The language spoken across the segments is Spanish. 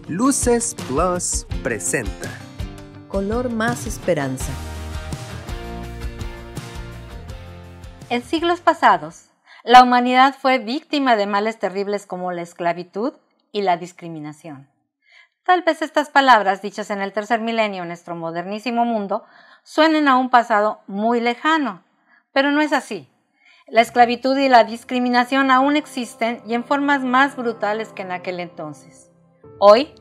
Luces Plus presenta Color más esperanza. En siglos pasados, la humanidad fue víctima de males terribles como la esclavitud y la discriminación. Tal vez estas palabras, dichas en el tercer milenio en nuestro modernísimo mundo, suenen a un pasado muy lejano, pero no es así. La esclavitud y la discriminación aún existen y en formas más brutales que en aquel entonces. Hoy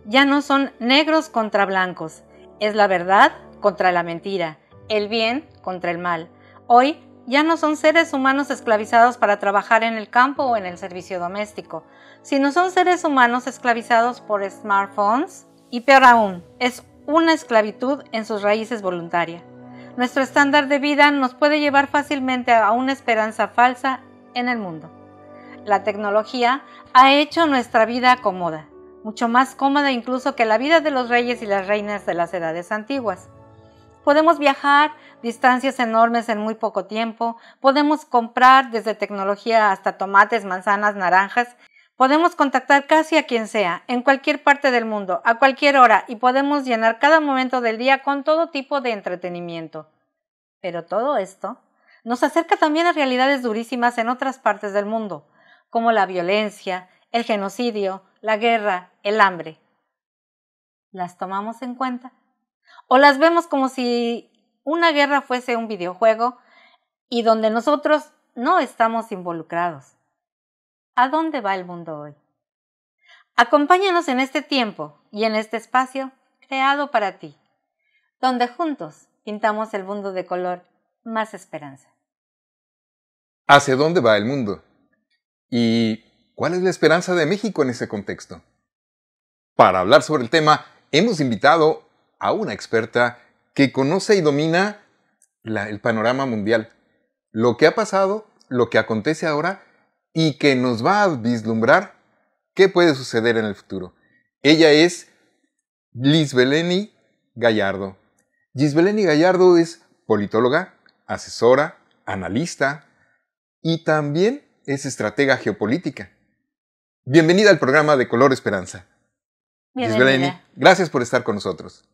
ya no son negros contra blancos, es la verdad contra la mentira, el bien contra el mal. Hoy ya no son seres humanos esclavizados para trabajar en el campo o en el servicio doméstico, sino son seres humanos esclavizados por smartphones y peor aún, es una esclavitud en sus raíces voluntaria. Nuestro estándar de vida nos puede llevar fácilmente a una esperanza falsa en el mundo. La tecnología ha hecho nuestra vida cómoda, mucho más cómoda incluso que la vida de los reyes y las reinas de las edades antiguas. Podemos viajar distancias enormes en muy poco tiempo, podemos comprar desde tecnología hasta tomates, manzanas, naranjas, podemos contactar casi a quien sea, en cualquier parte del mundo, a cualquier hora, y podemos llenar cada momento del día con todo tipo de entretenimiento. Pero todo esto nos acerca también a realidades durísimas en otras partes del mundo, como la violencia, el genocidio, la guerra, el hambre. ¿Las tomamos en cuenta? ¿O las vemos como si una guerra fuese un videojuego y donde nosotros no estamos involucrados? ¿A dónde va el mundo hoy? Acompáñanos en este tiempo y en este espacio creado para ti, donde juntos pintamos el mundo de color más esperanza. ¿Hacia dónde va el mundo? ¿Y cuál es la esperanza de México en ese contexto? Para hablar sobre el tema, hemos invitado a una experta que conoce y domina el panorama mundial, lo que ha pasado, lo que acontece ahora y que nos va a vislumbrar qué puede suceder en el futuro. Ella es Gisbeleni Gallardo. Gisbeleni Gallardo es politóloga, asesora, analista y también es estratega geopolítica. Bienvenida al programa de Color Esperanza. Gisbeleni, gracias por estar con nosotros.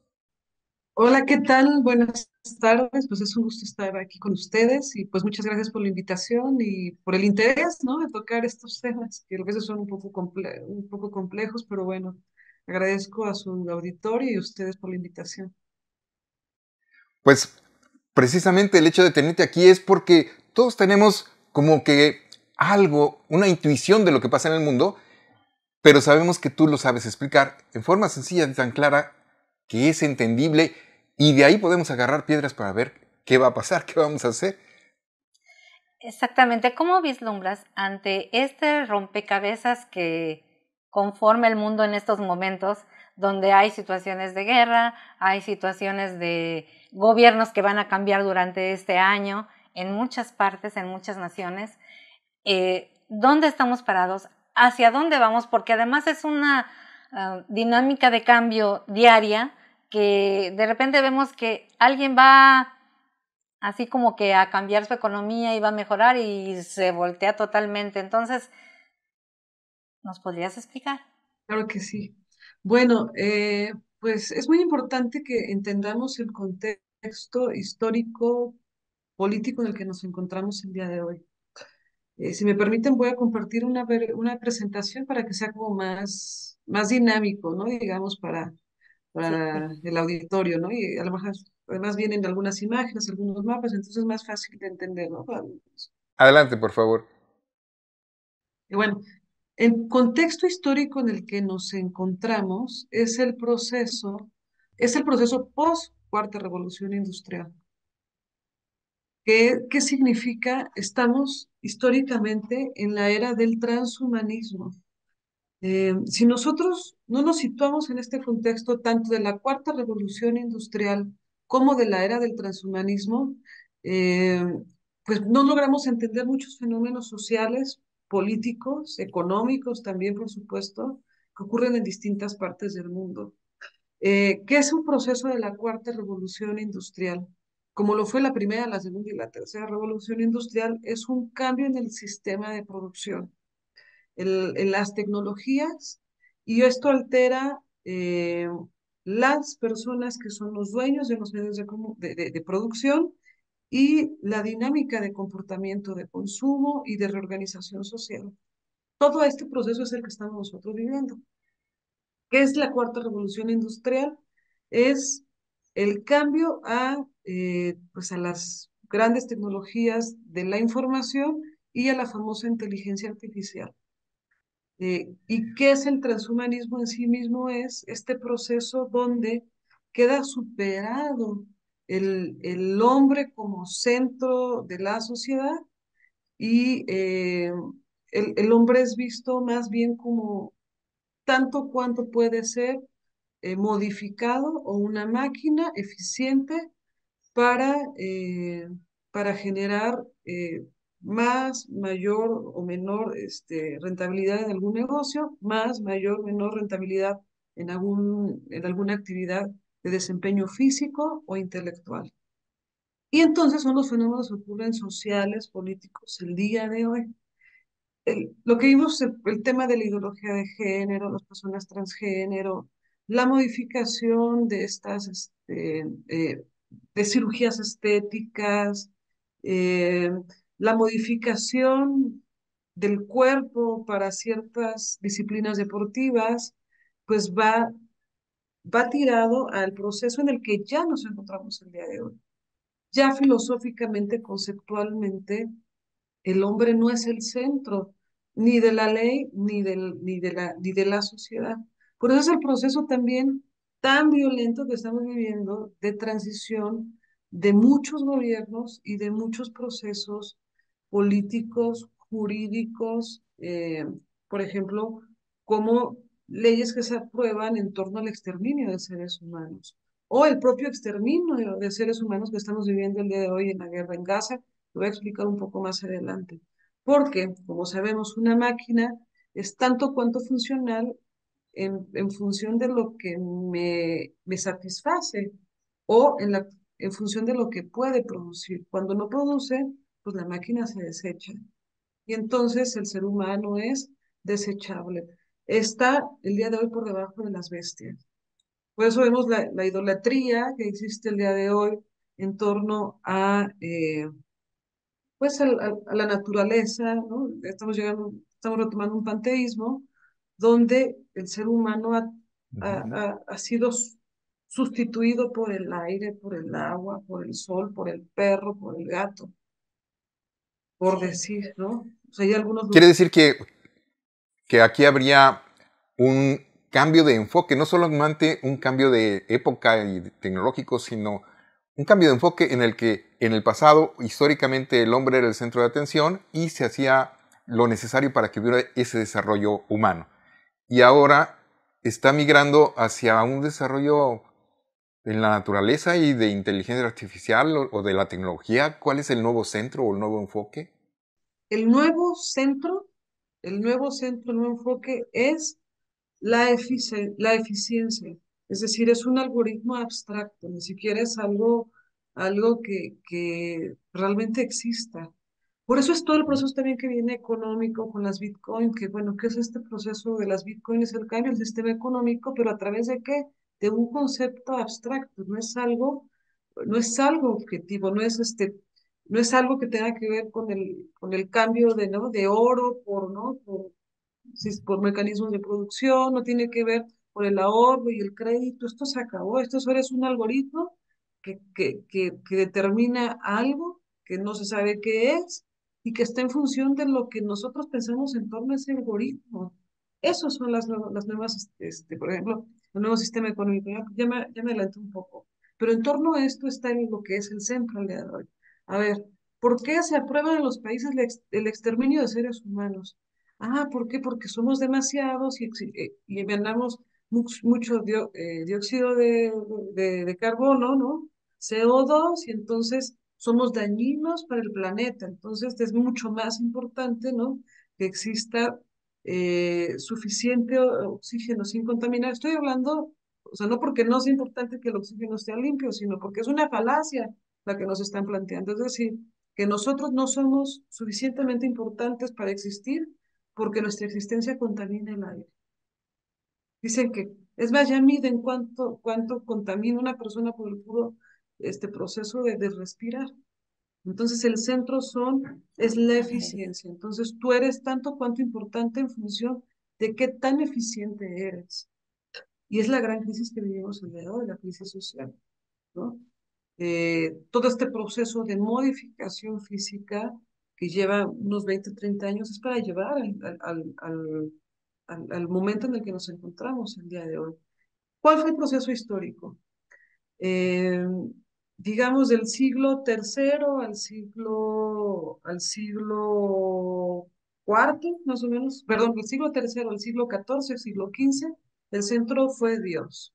Hola, ¿qué tal? Buenas tardes. Pues es un gusto estar aquí con ustedes y pues muchas gracias por la invitación y por el interés, ¿no? De tocar estos temas que a veces son un poco complejos, pero bueno, agradezco a su auditorio y a ustedes por la invitación. Pues precisamente el hecho de tenerte aquí es porque todos tenemos como que algo, una intuición de lo que pasa en el mundo, pero sabemos que tú lo sabes explicar en forma sencilla y tan clara que es entendible y de ahí podemos agarrar piedras para ver qué va a pasar, qué vamos a hacer. Exactamente. ¿Cómo vislumbras ante este rompecabezas que conforma el mundo en estos momentos, donde hay situaciones de guerra, hay situaciones de gobiernos que van a cambiar durante este año en muchas partes, en muchas naciones? ¿Dónde estamos parados? ¿Hacia dónde vamos? Porque además es una dinámica de cambio diaria que de repente vemos que alguien va así como que a cambiar su economía y va a mejorar y se voltea totalmente. Entonces, ¿nos podrías explicar? Claro que sí. Bueno, pues es muy importante que entendamos el contexto histórico, político en el que nos encontramos el día de hoy. Si me permiten, voy a compartir una presentación para que sea como más dinámico, ¿no? Digamos, Sí, para el auditorio, ¿no? Y a lo mejor además vienen algunas imágenes, algunos mapas, entonces es más fácil de entender, ¿no? Adelante, por favor. Y bueno, el contexto histórico en el que nos encontramos es el proceso post Cuarta Revolución Industrial. ¿Qué significa? Estamos históricamente en la era del transhumanismo. Si nosotros no nos situamos en este contexto tanto de la Cuarta Revolución Industrial como de la era del transhumanismo, eh, pues no logramos entender muchos fenómenos sociales, políticos, económicos también, por supuesto, que ocurren en distintas partes del mundo. ¿Qué es un proceso de la Cuarta Revolución Industrial? Como lo fue la primera, la segunda y la tercera revolución industrial, es un cambio en el sistema de producción en las tecnologías y esto altera eh, las personas que son los dueños de los medios de producción y la dinámica de comportamiento de consumo y de reorganización social. Todo este proceso es el que estamos nosotros viviendo. ¿Qué es la cuarta revolución industrial? Es el cambio pues a las grandes tecnologías de la información y a la famosa inteligencia artificial. ¿Y qué es el transhumanismo en sí mismo? Es este proceso donde queda superado el hombre como centro de la sociedad y el hombre es visto más bien como tanto cuanto puede ser modificado o una máquina eficiente para, eh, para generar más, mayor o menor rentabilidad en algún negocio, más, mayor, menor rentabilidad en alguna actividad de desempeño físico o intelectual. Y entonces son los fenómenos que ocurren sociales, políticos, el día de hoy. Lo que vimos, el tema de la ideología de género, las personas transgénero, la modificación de de cirugías estéticas, eh, la modificación del cuerpo para ciertas disciplinas deportivas, pues va tirado al proceso en el que ya nos encontramos el día de hoy. Ya filosóficamente, conceptualmente, el hombre no es el centro ni de la ley ni de la sociedad. Por eso es el proceso también tan violento que estamos viviendo de transición de muchos gobiernos y de muchos procesos políticos, jurídicos, por ejemplo, como leyes que se aprueban en torno al exterminio de seres humanos o el propio exterminio de seres humanos que estamos viviendo el día de hoy en la guerra en Gaza. Lo voy a explicar un poco más adelante. Porque, como sabemos, una máquina es tanto cuanto funcional en función de lo que me satisface o en función de lo que puede producir. Cuando no produce, pues la máquina se desecha. Y entonces el ser humano es desechable. Está el día de hoy por debajo de las bestias. Por eso vemos la idolatría que existe el día de hoy en torno a pues a la naturaleza, ¿no? Estamos retomando un panteísmo donde el ser humano ha sido sustituido por el aire, por el agua, por el sol, por el perro, por el gato, por decir, ¿no? O sea, hay algunos Quiere decir que aquí habría un cambio de enfoque, no solamente un cambio de época y tecnológico, sino un cambio de enfoque en el que en el pasado históricamente el hombre era el centro de atención y se hacía lo necesario para que hubiera ese desarrollo humano. Y ahora está migrando hacia un desarrollo en la naturaleza y de inteligencia artificial o de la tecnología. ¿Cuál es el nuevo centro o el nuevo enfoque? el nuevo centro, el nuevo enfoque es la eficiencia. Es decir, es un algoritmo abstracto, ni siquiera es algo que realmente exista. Por eso es todo el proceso también que viene económico con las Bitcoin, que bueno, ¿qué es este proceso de las Bitcoin? Es el cambio del sistema económico, pero ¿a través de qué? De un concepto abstracto, no es algo objetivo, no es algo que tenga que ver con el cambio de, ¿no? de oro por, ¿no? Por mecanismos de producción, no tiene que ver por el ahorro y el crédito, esto se acabó, esto solo es un algoritmo que determina algo que no se sabe qué es y que está en función de lo que nosotros pensamos en torno a ese algoritmo. Esas son las nuevas, por ejemplo, el nuevo sistema económico. Ya me adelanté un poco, pero en torno a esto está lo que es el centro al día de hoy. A ver, ¿por qué se aprueba en los países el exterminio de seres humanos? Ah, ¿por qué? Porque somos demasiados y emanamos mucho dióxido de carbono, ¿no? CO2 y entonces somos dañinos para el planeta. Entonces es mucho más importante, ¿no? Que exista suficiente oxígeno sin contaminar. Estoy hablando, o sea, no porque no sea importante que el oxígeno esté limpio, sino porque es una falacia la que nos están planteando. Es decir, que nosotros no somos suficientemente importantes para existir porque nuestra existencia contamina el aire. Dicen Es más, ya miden cuánto contamina una persona por el puro proceso de respirar. Entonces, el centro es la eficiencia. Entonces, tú eres tanto cuanto importante en función de qué tan eficiente eres. Y es la gran crisis que vivimos el día de hoy, la crisis social, ¿no? Todo este proceso de modificación física que lleva unos 20, 30 años es para llevar al momento en el que nos encontramos el día de hoy. ¿Cuál fue el proceso histórico? Eh, digamos, del siglo tercero al siglo cuarto, más o menos, perdón, del siglo tercero al siglo XIV, siglo XV, el centro fue Dios.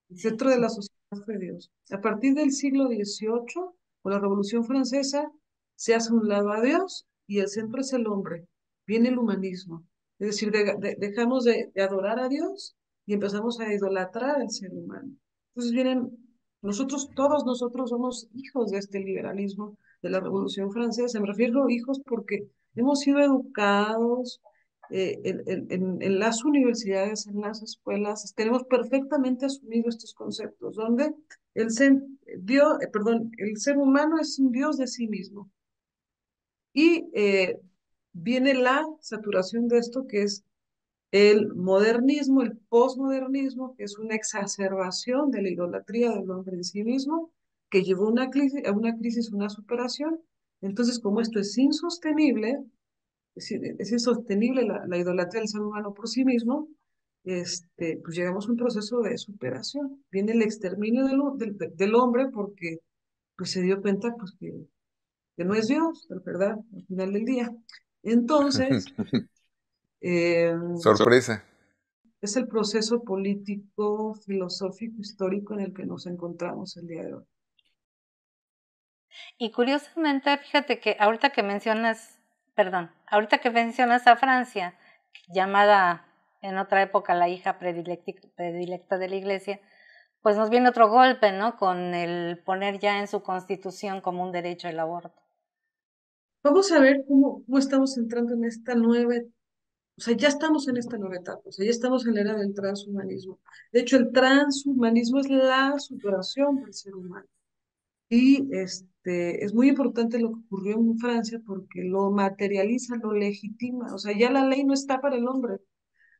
El centro de la sociedad fue Dios. A partir del siglo XVIII, con la Revolución Francesa, se hace un lado a Dios y el centro es el hombre. Viene el humanismo. Es decir, dejamos de adorar a Dios y empezamos a idolatrar al ser humano. Entonces todos nosotros somos hijos de este liberalismo de la Revolución Francesa. Me refiero a hijos porque hemos sido educados, en las universidades, en las escuelas, tenemos perfectamente asumido estos conceptos, donde el ser humano es un Dios de sí mismo. Y viene la saturación de esto, que es el modernismo, el posmodernismo, que es una exacerbación de la idolatría del hombre en sí mismo, que llevó a una crisis, una superación. Entonces, como esto es insostenible, es insostenible la idolatría del ser humano por sí mismo, pues llegamos a un proceso de superación. Viene el exterminio del hombre porque pues, se dio cuenta pues, que no es Dios, ¿verdad? Al final del día. Entonces, eh, Sorpresa. es el proceso político, filosófico, histórico en el que nos encontramos el día de hoy. Y curiosamente, fíjate que ahorita que mencionas a Francia, llamada en otra época la hija predilecta de la Iglesia, pues nos viene otro golpe, ¿no? Con el poner ya en su constitución como un derecho el aborto. Vamos a ver cómo estamos entrando en esta o sea, ya estamos en esta nueva etapa, o sea, ya estamos en la era del transhumanismo. De hecho, el transhumanismo es la superación del ser humano. Y es muy importante lo que ocurrió en Francia porque lo materializa, lo legitima. O sea, ya la ley no está para el hombre.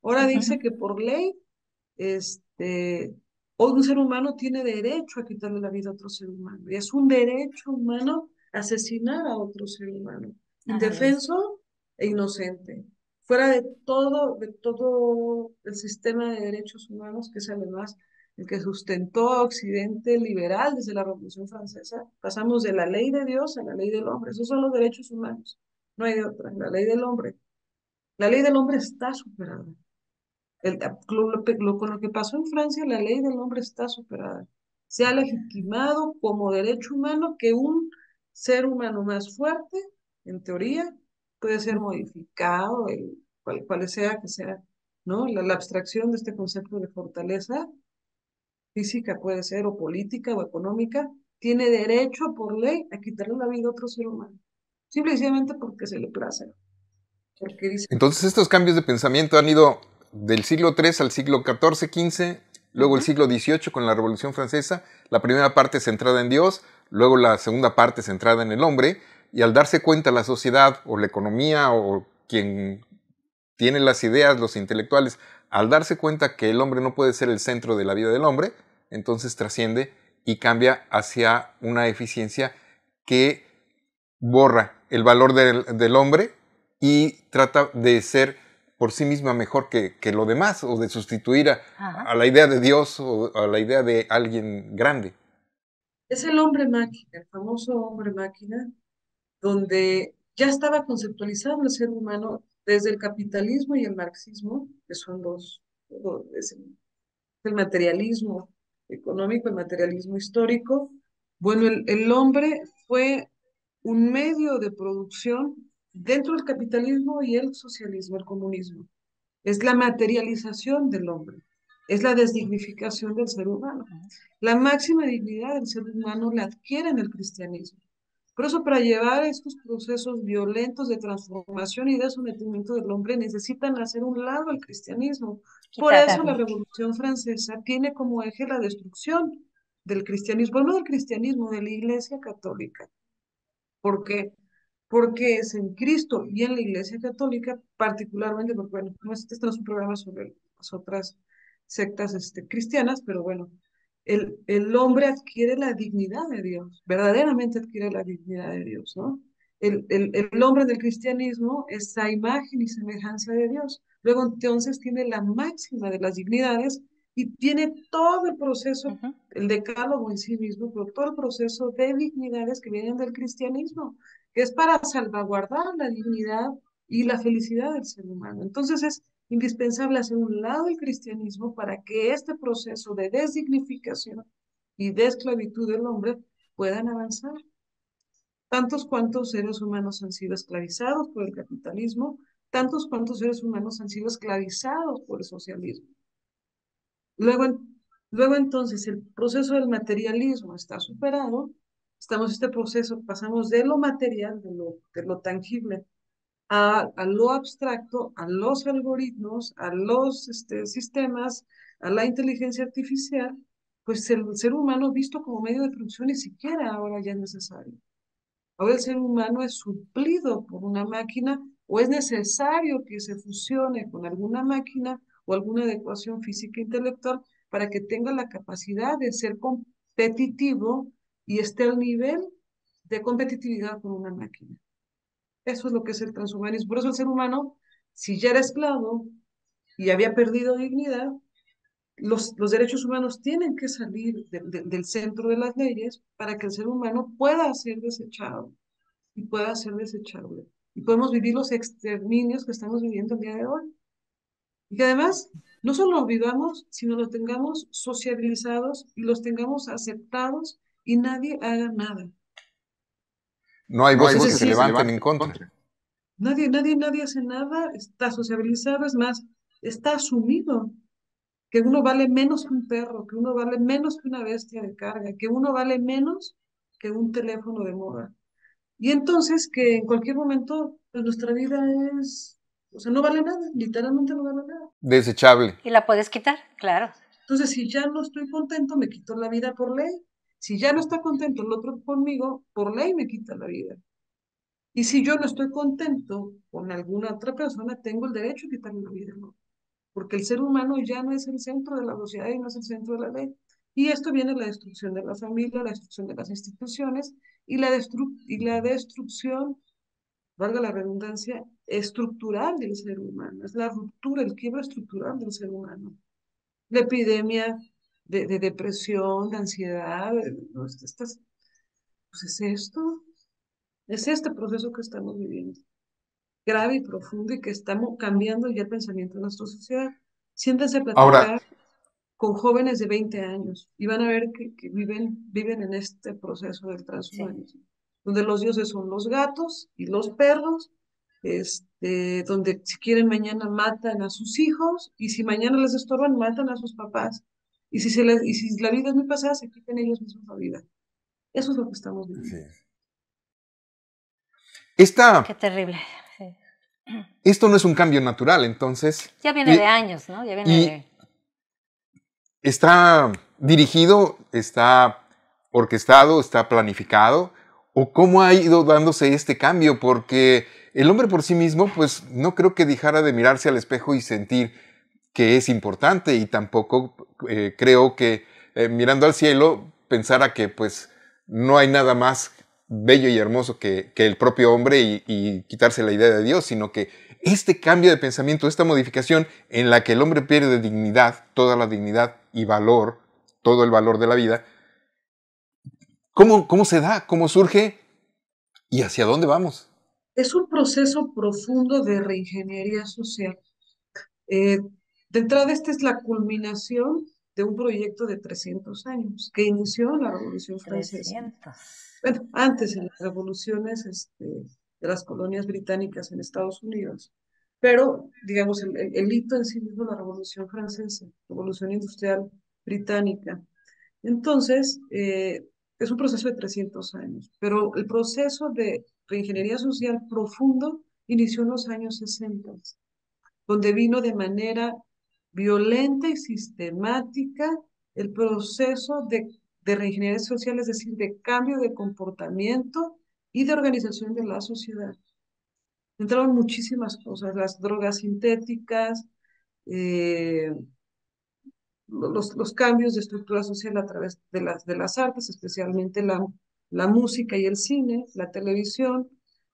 Ahora dice que por ley, hoy un ser humano tiene derecho a quitarle la vida a otro ser humano. Y es un derecho humano asesinar a otro ser humano, indefenso e inocente. Fuera de todo el sistema de derechos humanos, que es además el que sustentó a Occidente liberal desde la Revolución Francesa, pasamos de la ley de Dios a la ley del hombre. Esos son los derechos humanos. No hay de otra. La ley del hombre. La ley del hombre está superada. Con lo que pasó en Francia, la ley del hombre está superada. Se ha legitimado como derecho humano que un ser humano más fuerte, en teoría, puede ser modificado, cual sea que sea, ¿no? La abstracción de este concepto de fortaleza física puede ser, o política, o económica, tiene derecho por ley a quitarle la vida a otro ser humano. Simplemente porque se le place. Porque dice. Entonces estos cambios de pensamiento han ido del siglo III al siglo XIV, XV, luego el siglo XVIII con la Revolución Francesa, la primera parte centrada en Dios, luego la segunda parte centrada en el hombre, y al darse cuenta la sociedad o la economía o quien tiene las ideas, los intelectuales, al darse cuenta que el hombre no puede ser el centro de la vida del hombre, entonces trasciende y cambia hacia una eficiencia que borra el valor del hombre y trata de ser por sí misma mejor que lo demás, o de sustituir a la idea de Dios o a la idea de alguien grande. Es el hombre máquina, el famoso hombre máquina, donde ya estaba conceptualizado el ser humano desde el capitalismo y el marxismo, que son es el materialismo económico, el materialismo histórico. Bueno, el hombre fue un medio de producción dentro del capitalismo y el socialismo, el comunismo. Es la materialización del hombre, es la desdignificación del ser humano. La máxima dignidad del ser humano la adquiere en el cristianismo. Por eso, para llevar estos procesos violentos de transformación y de sometimiento del hombre, necesitan hacer un lado el cristianismo. Por eso la Quitarlo. Revolución Francesa tiene como eje la destrucción del cristianismo, no del cristianismo, de la Iglesia Católica. ¿Por qué? Porque es en Cristo y en la Iglesia Católica, particularmente, porque bueno, este no es un programa sobre las otras sectas cristianas, pero bueno, el hombre adquiere la dignidad de Dios, verdaderamente adquiere la dignidad de Dios, ¿no? El hombre del cristianismo es a imagen y semejanza de Dios. Luego entonces tiene la máxima de las dignidades y tiene todo el proceso, Ujú. el decálogo en sí mismo, pero todo el proceso de dignidades que vienen del cristianismo, que es para salvaguardar la dignidad y la felicidad del ser humano. Entonces es indispensable hacer un lado el cristianismo para que este proceso de desdignificación y de esclavitud del hombre puedan avanzar. Tantos cuantos seres humanos han sido esclavizados por el capitalismo, tantos cuantos seres humanos han sido esclavizados por el socialismo. Luego, luego entonces el proceso del materialismo está superado, estamos en este proceso, pasamos de lo material, de lo tangible, a lo abstracto, a los algoritmos, a los sistemas, a la inteligencia artificial, pues el ser humano visto como medio de producción ni siquiera ahora ya es necesario. Ahora el ser humano es suplido por una máquina o es necesario que se fusione con alguna máquina o alguna adecuación física e intelectual para que tenga la capacidad de ser competitivo y esté al nivel de competitividad con una máquina. Eso es lo que es el transhumanismo. Por eso el ser humano, si ya era esclavo y había perdido dignidad, los derechos humanos tienen que salir del centro de las leyes para que el ser humano pueda ser desechado y pueda ser desechable. Y podemos vivir los exterminios que estamos viviendo el día de hoy. Y que además no solo los vivamos, sino los tengamos sociabilizados y los tengamos aceptados y nadie haga nada. No hay No hay voces que voces se que se levanten en levanten en contra. contra. Nadie hace nada, está sociabilizado, es más, está asumido que uno vale menos que un perro, que uno vale menos que una bestia de carga, que uno vale menos que un teléfono de moda. Y entonces que en cualquier momento pues, nuestra vida es, o sea, no vale nada, literalmente no vale nada. Desechable. ¿Y la puedes quitar? Claro. Entonces, si ya no estoy contento, me quito la vida por ley. Si ya no está contento el otro conmigo, por ley me quita la vida. Y si yo no estoy contento con alguna otra persona, tengo el derecho a quitarle la vida, ¿no? Porque el ser humano ya no es el centro de la sociedad y no es el centro de la ley. Y esto viene la destrucción de la familia, la destrucción de las instituciones y la destrucción, valga la redundancia, estructural del ser humano. Es la ruptura, el quiebro estructural del ser humano. La epidemia de depresión, de ansiedad, ¿no? Pues es este proceso que estamos viviendo, grave y profundo y que estamos cambiando ya el pensamiento de nuestra sociedad. Siéntense a Ahora, platicar con jóvenes de 20 años y van a ver que viven en este proceso del Sí. transhumanismo, donde los dioses son los gatos y los perros, donde si quieren mañana matan a sus hijos y si mañana les estorban matan a sus papás. Y si la vida es muy pasada, se quitan ellos mismos la vida. Eso es lo que estamos sí. viviendo. Qué terrible. Sí. Esto no es un cambio natural, entonces. Ya viene de años, ¿no? Ya viene y de... ¿Está dirigido, está orquestado, está planificado? ¿O cómo ha ido dándose este cambio? Porque el hombre por sí mismo, pues no creo que dejara de mirarse al espejo y sentir que es importante, y tampoco creo que mirando al cielo pensara que pues no hay nada más bello y hermoso que el propio hombre y quitarse la idea de Dios, sino que este cambio de pensamiento, esta modificación en la que el hombre pierde dignidad, toda la dignidad y valor, todo el valor de la vida, ¿cómo se da? ¿Cómo surge? ¿Y hacia dónde vamos? Es un proceso profundo de reingeniería social. Eh, de entrada, esta es la culminación de un proyecto de 300 años que inició en la Revolución Francesa. 300. Bueno, antes en las revoluciones de las colonias británicas en Estados Unidos, pero digamos el hito en sí mismo la Revolución Francesa, Revolución Industrial Británica. Entonces, es un proceso de 300 años, pero el proceso de reingeniería social profundo inició en los años 60, donde vino de manera violenta y sistemática el proceso de reingeniería social, es decir, de cambio de comportamiento y de organización de la sociedad. Entraron muchísimas cosas, las drogas sintéticas, eh, los cambios de estructura social a través de las artes, especialmente la música y el cine, la televisión,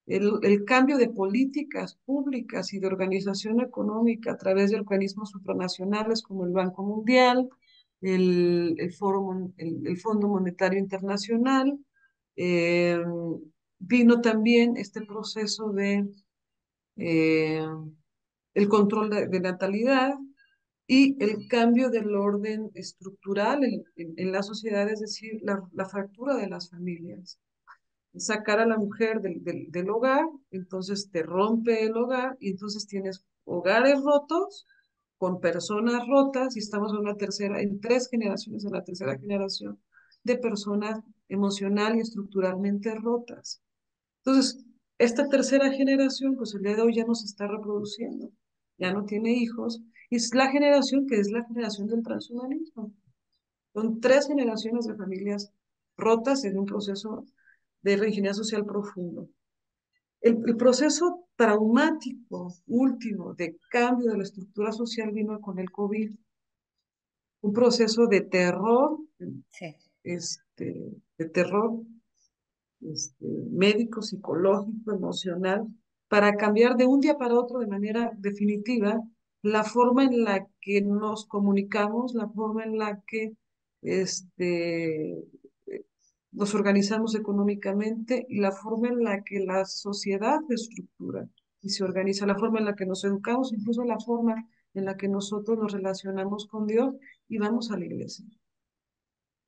el cambio de políticas públicas y de organización económica a través de organismos supranacionales como el Banco Mundial, el Fondo Monetario Internacional. eh, Vino también este proceso de eh, el control de natalidad, y el cambio del orden estructural en la sociedad, es decir, la fractura de las familias. Sacar a la mujer del hogar, entonces te rompe el hogar y entonces tienes hogares rotos con personas rotas y estamos en 3 generaciones, en la tercera generación de personas emocional y estructuralmente rotas. Entonces, esta tercera generación, pues el día de hoy ya no se está reproduciendo, ya no tiene hijos, y es la generación que es la generación del transhumanismo. Son 3 generaciones de familias rotas en un proceso de reingeniería social profundo. El proceso traumático último de cambio de la estructura social vino con el COVID, un proceso de terror, Sí. de terror médico, psicológico, emocional, para cambiar de un día para otro de manera definitiva la forma en la que nos comunicamos, la forma en la que este, nos organizamos económicamente y la forma en la que la sociedad se estructura y se organiza, la forma en la que nos educamos, incluso la forma en la que nosotros nos relacionamos con Dios y vamos a la iglesia.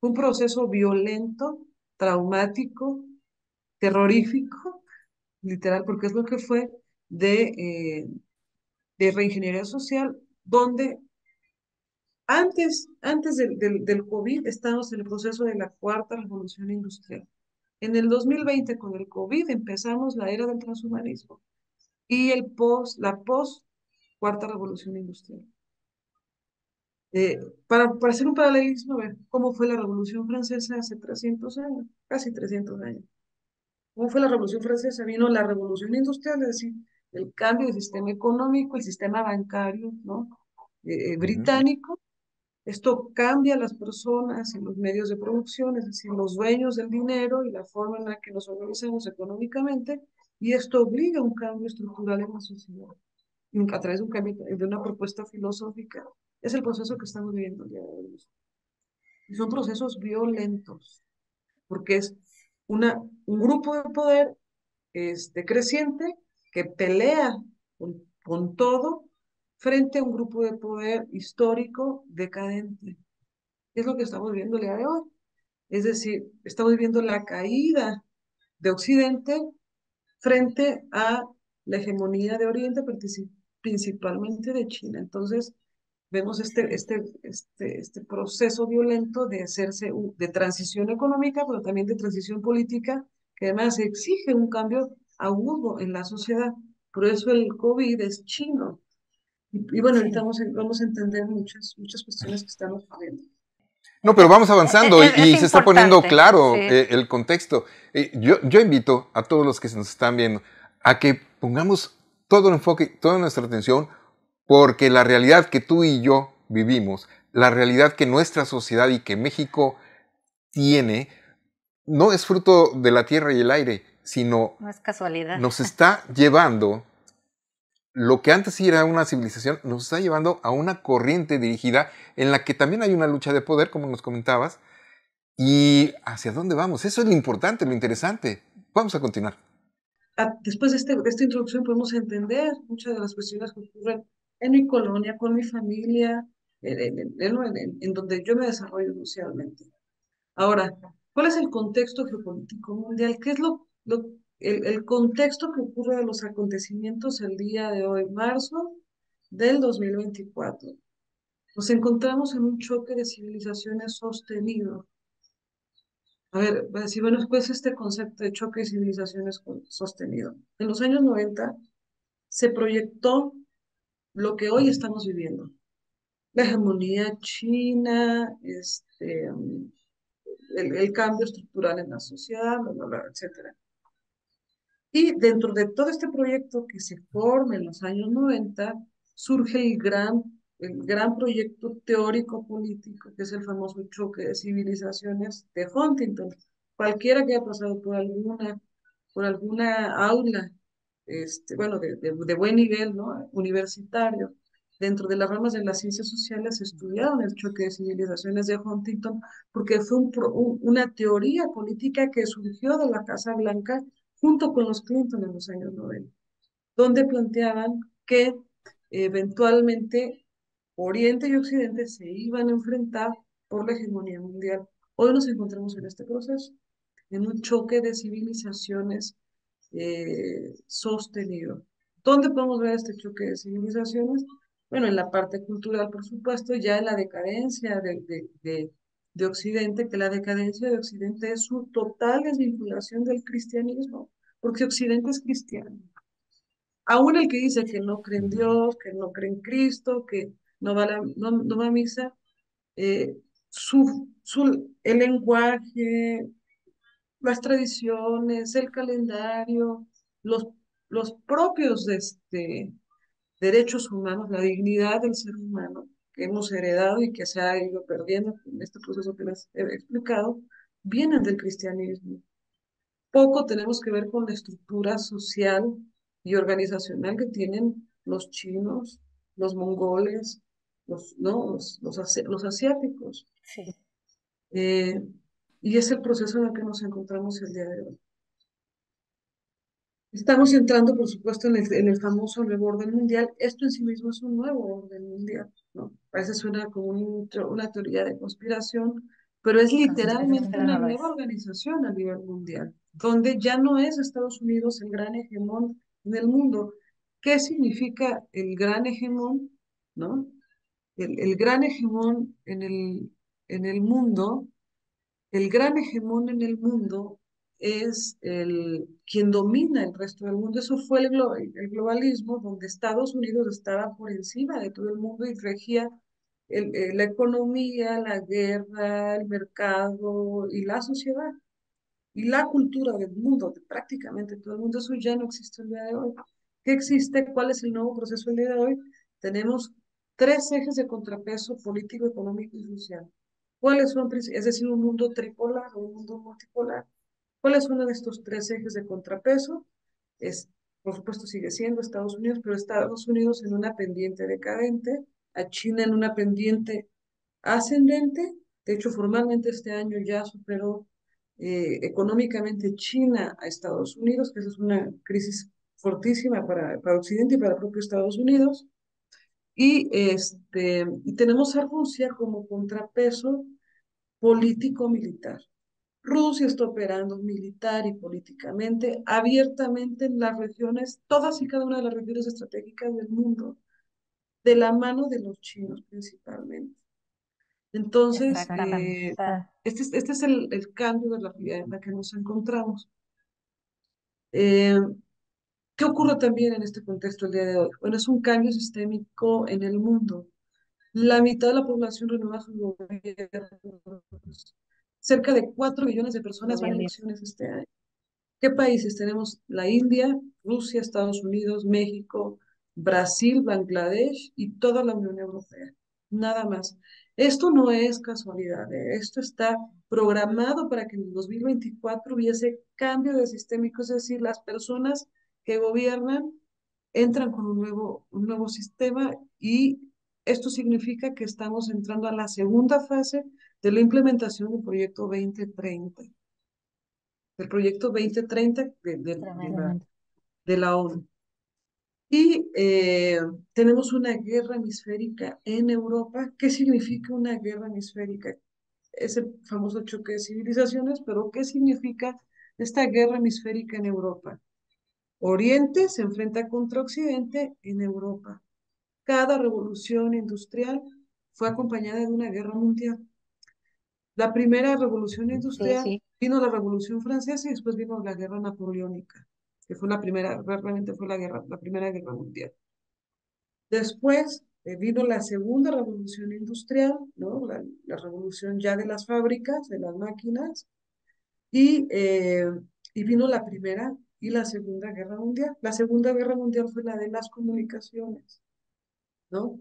Un proceso violento, traumático, terrorífico, literal, porque es lo que fue de reingeniería social, donde antes del COVID estábamos en el proceso de la cuarta revolución industrial. En el 2020, con el COVID, empezamos la era del transhumanismo y la post cuarta revolución industrial. Para hacer un paralelismo, a ver cómo fue la Revolución Francesa hace 300 años, casi 300 años. ¿Cómo fue la Revolución Francesa? Vino la Revolución Industrial, es decir, el cambio del sistema económico, el sistema bancario, ¿no? Ujú. Británico. Esto cambia a las personas en los medios de producción, es decir, los dueños del dinero y la forma en la que nos organizamos económicamente, y esto obliga a un cambio estructural en la sociedad, a través de un cambio, de una propuesta filosófica. Es el proceso que estamos viviendo el día de hoy. Y son procesos violentos, porque es un grupo de poder creciente que pelea con todo frente a un grupo de poder histórico decadente. Es lo que estamos viendo el día de hoy. Es decir, estamos viendo la caída de Occidente frente a la hegemonía de Oriente, principalmente de China. Entonces, vemos este proceso violento de de transición económica, pero también de transición política, que además exige un cambio agudo en la sociedad. Por eso el COVID es chino. Y bueno, ahorita Sí. vamos a entender muchas cuestiones que estamos viendo. No, pero vamos avanzando Es y se está poniendo importante, claro sí. el contexto. Yo invito a todos los que nos están viendo a que pongamos todo el enfoque, toda nuestra atención, porque la realidad que tú y yo vivimos, la realidad que nuestra sociedad y que México tiene, no es fruto de la tierra y el aire, sino No es casualidad. nos está llevando, lo que antes sí era una civilización, nos está llevando a una corriente dirigida en la que también hay una lucha de poder, como nos comentabas. ¿Y hacia dónde vamos? Eso es lo importante, lo interesante. Vamos a continuar. Después de esta introducción podemos entender muchas de las cuestiones que ocurren en mi colonia, con mi familia, en donde yo me desarrollo socialmente. Ahora, ¿cuál es el contexto geopolítico mundial? ¿Qué es el contexto que ocurre de los acontecimientos el día de hoy, marzo del 2024? Nos encontramos en un choque de civilizaciones sostenido A ver, va a decir, bueno, pues este concepto de choque de civilizaciones sostenido. En los años 90 se proyectó lo que hoy estamos viviendo. La hegemonía china, el cambio estructural en la sociedad, bla, bla, bla, etcétera. Y dentro de todo este proyecto que se forma en los años 90 surge el gran proyecto teórico político, que es el famoso choque de civilizaciones de Huntington. Cualquiera que haya pasado por alguna aula, bueno, de buen nivel, ¿no? Universitario, dentro de las ramas de las ciencias sociales, estudiaron el choque de civilizaciones de Huntington, porque fue una teoría política que surgió de la Casa Blanca junto con los Clinton en los años 90, donde planteaban que eventualmente Oriente y Occidente se iban a enfrentar por la hegemonía mundial. Hoy nos encontramos en este proceso, en un choque de civilizaciones sostenido. ¿Dónde podemos ver este choque de civilizaciones? Bueno, en la parte cultural, por supuesto, ya en la decadencia de Occidente, que la decadencia de Occidente es su total desvinculación del cristianismo, porque Occidente es cristiano. Aún el que dice que no cree en Dios, que no cree en Cristo, que no va a misa, eh, el lenguaje, las tradiciones, el calendario, los, los propios derechos humanos, la dignidad del ser humano que hemos heredado y que se ha ido perdiendo en este proceso que les he explicado, vienen del cristianismo. Poco tenemos que ver con la estructura social y organizacional que tienen los chinos, los mongoles, no, los asiáticos. Sí. Y es el proceso en el que nos encontramos el día de hoy. Estamos entrando, por supuesto, en el famoso nuevo orden mundial. Esto en sí mismo es un nuevo orden mundial, ¿no? A veces suena como una teoría de conspiración, pero es literalmente Pero una no lo nueva es. organización a nivel mundial, donde ya no es Estados Unidos el gran hegemón en el mundo. ¿Qué significa el gran hegemón, no? El gran hegemón en el mundo, el gran hegemón en el mundo es quien domina el resto del mundo. Eso fue el globalismo, donde Estados Unidos estaba por encima de todo el mundo y regía la economía, la guerra, el mercado y la sociedad y la cultura del mundo, de prácticamente todo el mundo. Eso ya no existe el día de hoy. ¿Qué existe? ¿Cuál es el nuevo proceso el día de hoy? Tenemos tres ejes de contrapeso político, económico y social. ¿Cuáles son? Es decir, un mundo tripolar o un mundo multipolar. ¿Cuáles son de estos tres ejes de contrapeso? Por supuesto, sigue siendo Estados Unidos, pero Estados Unidos en una pendiente decadente, a China en una pendiente ascendente. De hecho, formalmente este año ya superó económicamente China a Estados Unidos, que esa es una crisis fortísima para Occidente y para el propio Estados Unidos. Y tenemos a Rusia como contrapeso político-militar. Rusia está operando militar y políticamente abiertamente en las regiones, todas y cada una de las regiones estratégicas del mundo, de la mano de los chinos principalmente. Entonces, Exactamente. este es el cambio de la realidad en la que nos encontramos. Eh, ¿Qué ocurre también en este contexto el día de hoy? Bueno, es un cambio sistémico en el mundo. La mitad de la población renueva sus gobiernos. Cerca de 4 millones de personas van a elecciones este año. ¿Qué países tenemos? La India, Rusia, Estados Unidos, México, Brasil, Bangladesh y toda la Unión Europea. Nada más. Esto no es casualidad, ¿eh? Esto está programado para que en el 2024 hubiese cambio de sistémico, es decir, las personas que gobiernan entran con un nuevo sistema y esto significa que estamos entrando a la segunda fase de la implementación del proyecto 2030 Tremendo. de la ONU. Y tenemos una guerra hemisférica en Europa. ¿Qué significa una guerra hemisférica? Ese famoso choque de civilizaciones, pero ¿qué significa esta guerra hemisférica en Europa? Oriente se enfrenta contra Occidente en Europa. Cada revolución industrial fue acompañada de una guerra mundial. La primera revolución Sí, industrial, sí. vino la Revolución Francesa y después vino la Guerra Napoleónica, que fue la primera, realmente fue la Primera Guerra Mundial. Después vino la Segunda Revolución Industrial, ¿no? La revolución ya de las fábricas, de las máquinas, y, eh, y vino la Primera y la Segunda Guerra Mundial. La Segunda Guerra Mundial fue la de las comunicaciones, ¿no?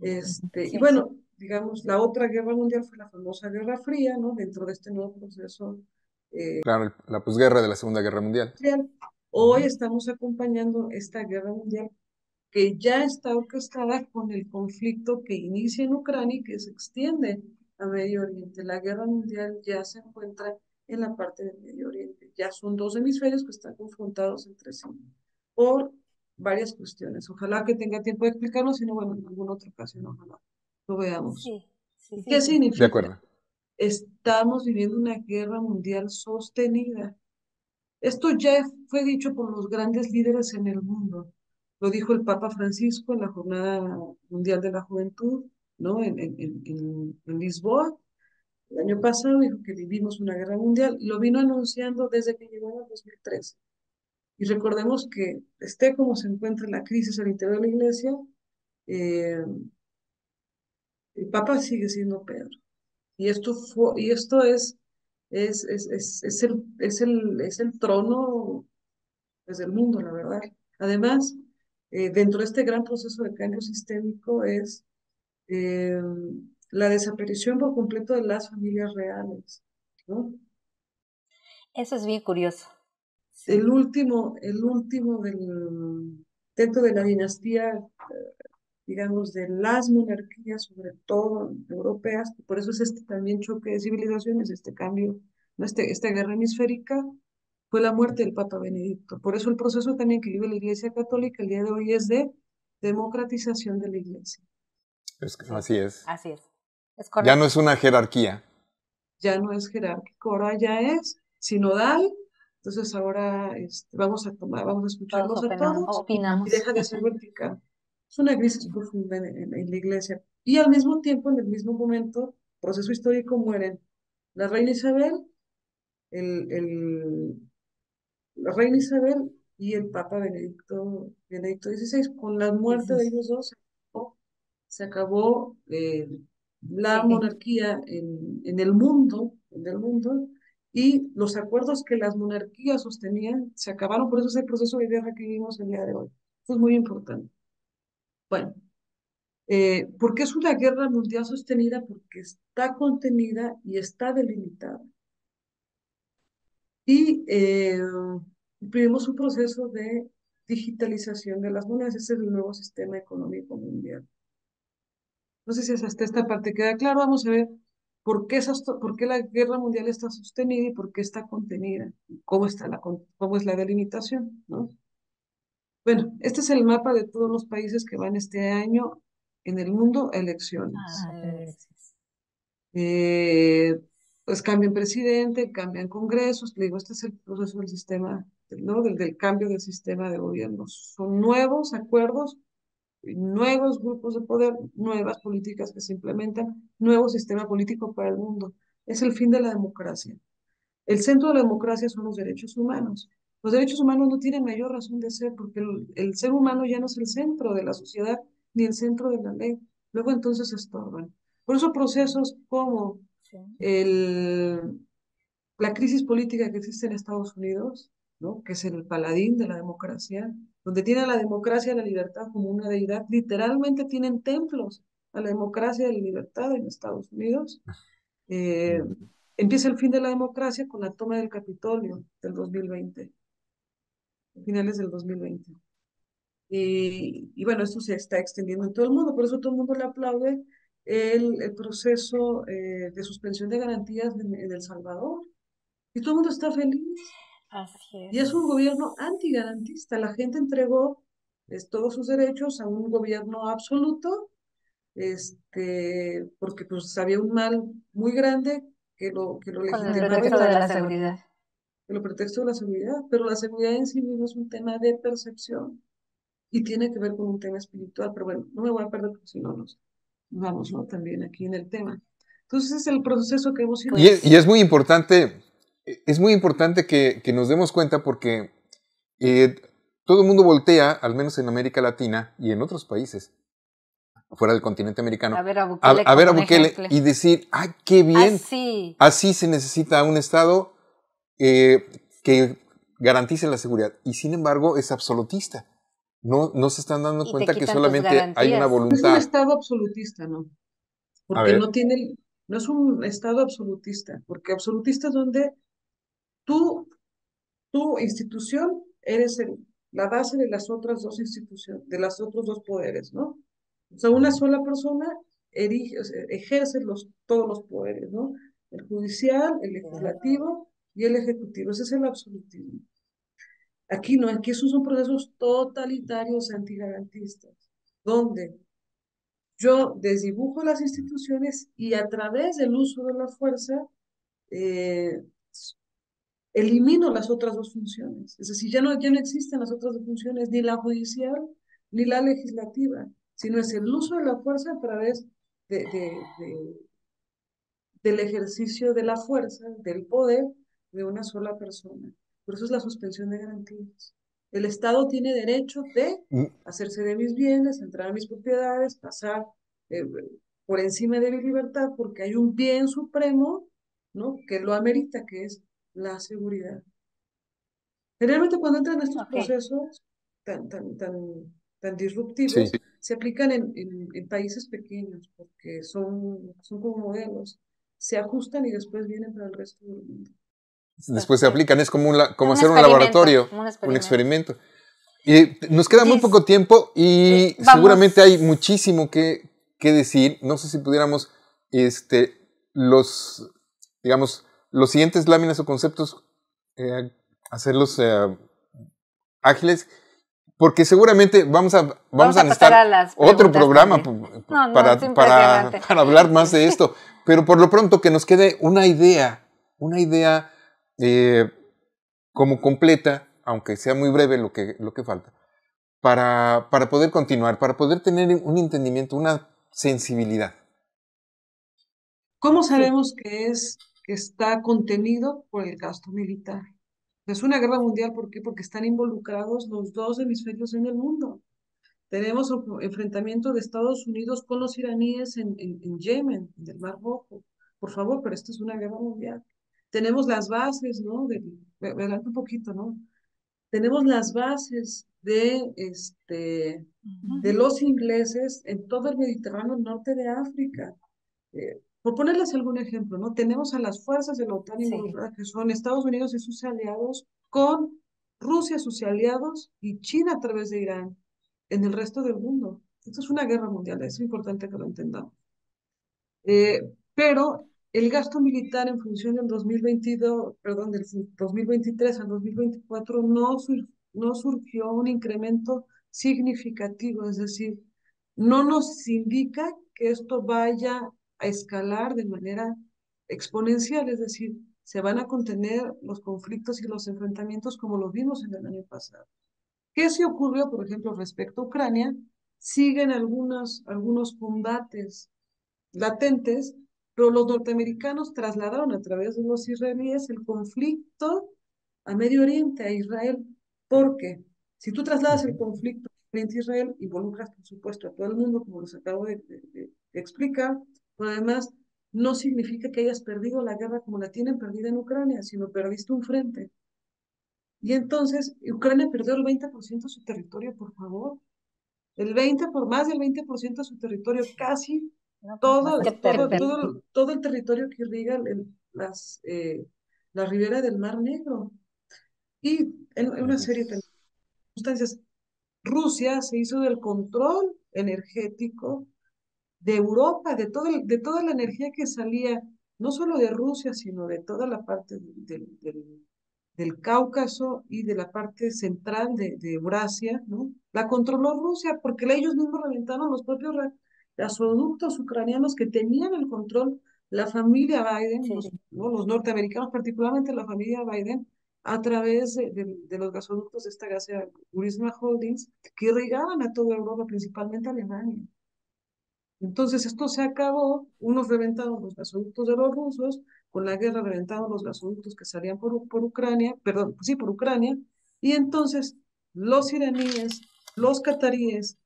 Y Sí. bueno, digamos, la otra guerra mundial fue la famosa Guerra Fría, ¿no? Dentro de este nuevo proceso Claro, la posguerra de la Segunda Guerra Mundial. industrial. Hoy estamos acompañando esta guerra mundial que ya está orquestada con el conflicto que inicia en Ucrania y que se extiende a Medio Oriente. La guerra mundial ya se encuentra en la parte del Medio Oriente. Ya son dos hemisferios que están confrontados entre sí por varias cuestiones. Ojalá que tenga tiempo de explicarlo, si no, bueno, en alguna otra ocasión, ojalá lo veamos. Sí, sí, ¿Qué sí. De significa? acuerdo. Estamos viviendo una guerra mundial sostenida. Esto ya fue dicho por los grandes líderes en el mundo. Lo dijo el Papa Francisco en la Jornada Mundial de la Juventud, ¿no? En Lisboa. El año pasado dijo que vivimos una guerra mundial y lo vino anunciando desde que llegó en el 2013. Y recordemos que esté como se encuentra la crisis al interior de la iglesia, eh, el Papa sigue siendo Pedro. Y esto es el trono pues, del mundo, la verdad. Además, dentro de este gran proceso de cambio sistémico es eh, la desaparición por completo de las familias reales, ¿no? Eso es bien curioso. Sí. El último dentro de la dinastía, digamos, de las monarquías, sobre todo europeas, por eso es este también choque de civilizaciones, este cambio, ¿no? Esta guerra hemisférica, fue la muerte del Papa Benedicto. Por eso el proceso también que vive la Iglesia Católica el día de hoy es de democratización de la Iglesia. Sí, Así es. así es. Es Ya no correcto. es una jerarquía. Ya no es jerárquico, ahora ya es sinodal. Entonces ahora vamos a Todos escucharlos a todos y opinamos. deja de ser vertical. Es una crisis profunda en la Iglesia. Y al mismo tiempo, en el mismo momento, proceso histórico, mueren la reina Isabel, el, el, la reina Isabel y el Papa Benedicto XVI. Con la muerte de ellos dos se acabó la Sí. monarquía en el mundo, y los acuerdos que las monarquías sostenían se acabaron, por eso es el proceso de guerra que vivimos el día de hoy. Esto es muy importante. Bueno, ¿por qué es una guerra mundial sostenida? Porque está contenida y está delimitada. Y vivimos un proceso de digitalización de las monedas. Ese es el nuevo sistema económico mundial. No sé si hasta esta parte queda claro. Vamos a ver por qué la guerra mundial está sostenida y por qué está contenida. Cómo es la delimitación, ¿no? Bueno, este es el mapa de todos los países que van este año en el mundo a elecciones. Eh, pues cambian presidente, cambian congresos. Le digo, este es el proceso del sistema, ¿no? Del cambio del sistema de gobierno. Son nuevos acuerdos, nuevos grupos de poder, nuevas políticas que se implementan, nuevo sistema político para el mundo. Es el fin de la democracia. El centro de la democracia son los derechos humanos. Los derechos humanos no tienen mayor razón de ser porque el ser humano ya no es el centro de la sociedad ni el centro de la ley. Luego entonces estorban. Por eso procesos como Sí. la crisis política que existe en Estados Unidos, ¿no? Que es el paladín de la democracia, donde tiene a la democracia y la libertad como una deidad, literalmente tienen templos a la democracia y la libertad en Estados Unidos. Eh, Empieza el fin de la democracia con la toma del Capitolio del 2020, finales del 2020. Y bueno, esto se está extendiendo en todo el mundo, por eso todo el mundo le aplaude el proceso de suspensión de garantías en El Salvador. Y todo el mundo está feliz. Así Y es es. un gobierno antigarantista. La gente entregó todos sus derechos a un gobierno absoluto, porque pues había un mal muy grande que lo Con el legitimaba y pretexto de la seguridad. el pretexto de la seguridad. Pero la seguridad en sí misma es un tema de percepción y tiene que ver con un tema espiritual. Pero bueno, no me voy a perder porque si no nos vamos, ¿no? También aquí en el tema. Entonces es el proceso que hemos ido. Y es muy importante, que nos demos cuenta porque todo el mundo voltea, al menos en América Latina y en otros países, fuera del continente americano, A ver a Bukele, a ver a como un Bukele ejemplo. y decir, ¡ay, qué bien! Así. Así se necesita un Estado que garantice la seguridad. Y sin embargo es absolutista. No se están dando Y te cuenta que quitan tus solamente hay garantías. una No es un voluntad. Estado absolutista, ¿no? A Porque ver. no es un Estado absolutista, porque absolutista es donde tú, tu institución, eres la base de las otras dos instituciones, de los otros dos poderes, ¿no? O sea, una sola persona o sea, ejerce todos los poderes, ¿no? El judicial, el legislativo y el ejecutivo. Ese es el absolutismo. Aquí no, aquí esos son procesos totalitarios antigarantistas, donde yo desdibujo las instituciones y a través del uso de la fuerza eh, elimino las otras dos funciones. Es decir, ya no existen las otras dos funciones, ni la judicial ni la legislativa, sino es el uso de la fuerza a través de, de, de, del ejercicio de la fuerza, del poder de una sola persona. Por eso es la suspensión de garantías. El Estado tiene derecho de hacerse de mis bienes, entrar a mis propiedades, pasar eh, por encima de mi libertad, porque hay un bien supremo, ¿no?, que lo amerita, que es la seguridad. Generalmente cuando entran estos procesos tan disruptivos, Sí. se aplican en países pequeños, porque son como modelos, se ajustan y después vienen para el resto del mundo. Después se aplican, es como, como Un hacer un experimento, laboratorio, un experimento. Y nos queda muy poco tiempo y seguramente hay muchísimo que decir. No sé si pudiéramos, digamos, los siguientes láminas o conceptos, hacerlos ágiles, porque seguramente vamos a necesitar otro programa para hablar más de esto. Pero por lo pronto que nos quede una idea como completa, aunque sea muy breve lo que falta, para poder continuar, para poder tener un entendimiento, una sensibilidad. ¿Cómo sabemos que está contenido por el gasto militar? Es una guerra mundial, ¿por qué? Porque están involucrados los dos hemisferios en el mundo. Tenemos enfrentamiento de Estados Unidos con los iraníes en Yemen, en el Mar Rojo. Por favor, pero esto es una guerra mundial. Tenemos las bases, ¿no? Me adelanto un poquito, ¿no? Tenemos las bases de los ingleses en todo el Mediterráneo norte de África. Por ponerles algún ejemplo, ¿no? Tenemos a las fuerzas de la OTAN involucradas, que son Estados Unidos y sus aliados, con Rusia, sus aliados, y China a través de Irán, en el resto del mundo. Esto es una guerra mundial, es importante que lo entendamos. Pero el gasto militar en función del 2022, perdón, del 2023 al 2024 no surgió un incremento significativo, es decir, no nos indica que esto vaya a escalar de manera exponencial, es decir, se van a contener los conflictos y los enfrentamientos como los vimos en el año pasado. ¿Qué se ocurrió, por ejemplo, respecto a Ucrania? Siguen algunos combates latentes, pero los norteamericanos trasladaron a través de los israelíes el conflicto a Medio Oriente, a Israel. Porque si tú trasladas el conflicto frente a Israel, involucras, por supuesto, a todo el mundo, como les acabo de explicar, pero además no significa que hayas perdido la guerra como la tienen perdida en Ucrania, sino perdiste un frente. Y entonces, Ucrania perdió el 20% de su territorio, por favor. Más del 20% de su territorio, casi todo el territorio que irriga la ribera del Mar Negro. Y en una serie de circunstancias, Rusia se hizo del control energético de Europa, de toda la energía que salía, no solo de Rusia, sino de toda la parte del Cáucaso y de la parte central de Eurasia, ¿no? La controló Rusia porque ellos mismos reventaron los propios gasoductos ucranianos que tenían el control, la familia Biden, ¿no? Los norteamericanos, particularmente la familia Biden, a través de los gasoductos de esta gasera Burisma Holdings, que irrigaban a toda Europa, principalmente a Alemania. Entonces esto se acabó, unos reventaron los gasoductos de los rusos, con la guerra reventaron los gasoductos que salían por Ucrania, perdón, sí, por Ucrania, y entonces los iraníes, los cataríes,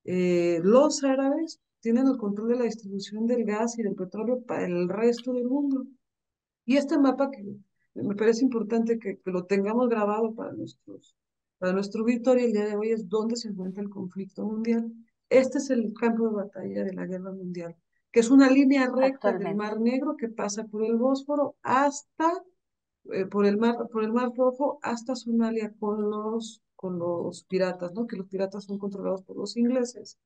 los árabes tienen el control de la distribución del gas y del petróleo para el resto del mundo. Y este mapa que me parece importante que lo tengamos grabado para nuestro auditorio el día de hoy es dónde se encuentra el conflicto mundial. Este es el campo de batalla de la guerra mundial, que es una línea recta del Actualmente. Mar Negro que pasa por el Bósforo hasta, por el Mar Rojo hasta Somalia con los piratas, ¿no? Que los piratas son controlados por los ingleses.